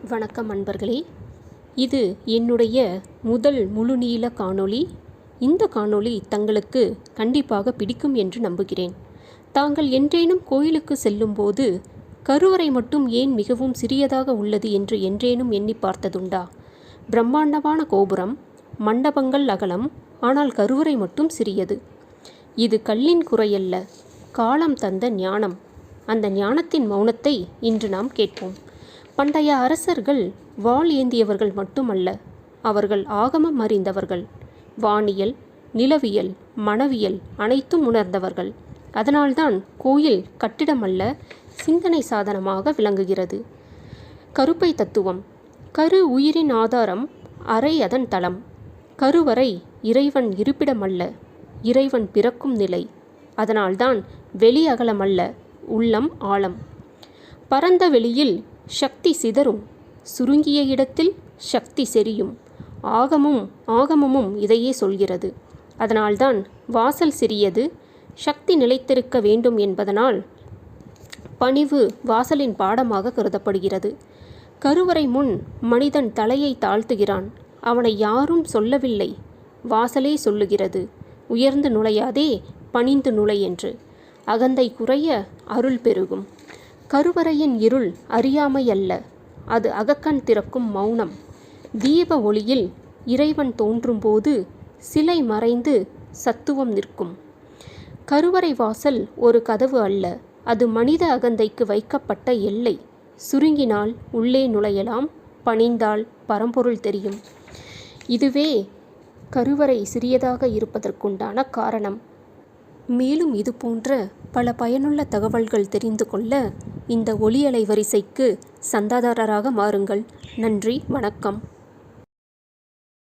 வணக்கம் அன்பர்களே. இது என்னுடைய முதல் முழுநீள காணொளி. இந்த காணொளி தங்களுக்கு கண்டிப்பாக பிடிக்கும் என்று நம்புகிறேன். தாங்கள் என்றேனும் கோயிலுக்கு செல்லும்போது கருவறை மட்டும் ஏன் மிகவும் சிறியதாக உள்ளது என்று என்றேனும் எண்ணி பார்த்ததுண்டா? பிரம்மாண்டமான கோபுரம், மண்டபங்கள் அகலம், ஆனால் கருவறை மட்டும் சிறியது. இது கல்லின் குறையல்ல, காலம் தந்த ஞானம். அந்த ஞானத்தின் மௌனத்தை இன்று நாம் கேட்போம். பண்டைய அரசர்கள் வாள் ஏந்தியவர்கள் மட்டுமல்ல, அவர்கள் ஆகமம் அறிந்தவர்கள். வானியல், நிலவியல், மனவியல் அனைத்தும் உணர்ந்தவர்கள். அதனால்தான் கோயில் கட்டிடமல்ல, சிந்தனை சாதனமாக விளங்குகிறது. கருப்பை தத்துவம். கரு உயிரின் ஆதாரம், அறை அதன் தளம். கருவறை இறைவன் இருப்பிடமல்ல, இறைவன் பிறக்கும் நிலை. அதனால்தான் வெளி அகலமல்ல, உள்ளம் ஆழம். பரந்த வெளியில் சக்தி சிதறும், சுருங்கிய இடத்தில் சக்தி செரியும். ஆகமமும் இதையே சொல்கிறது. அதனால்தான் வாசல் சிறியது, சக்தி நிலைத்திருக்க வேண்டும் என்பதனால் பணிவு வாசலின் பாடமாக கருதப்படுகிறது. கருவறை முன் மனிதன் தலையை தாழ்த்துகிறான். அவனை யாரும் சொல்லவில்லை, வாசலே சொல்லுகிறது. உயர்ந்து நுழையாதே, பணிந்து நுழை என்று. அகந்தை குறைய அருள் பெருகும். கருவறையின் இருள் அறியாமை அல்ல, அது அகக்கண் திறக்கும் மௌனம். தீப ஒளியில் இறைவன் தோன்றும்போது சிலை மறைந்து சத்துவம் நிற்கும். கருவறை வாசல் ஒரு கதவு அல்ல, அது மனித அகந்தைக்கு வைக்கப்பட்ட எல்லை. சுருங்கினால் உள்ளே நுழையலாம், பணிந்தால் பரம்பொருள் தெரியும். இதுவே கருவறை சிறியதாக இருப்பதற்குண்டான காரணம். மேலும் இது போன்ற பல பயனுள்ள தகவல்கள் தெரிந்து கொள்ள இந்த ஒலி அலை வரிசைக்கு சந்தாதாரராக மாறுங்கள். நன்றி, வணக்கம்.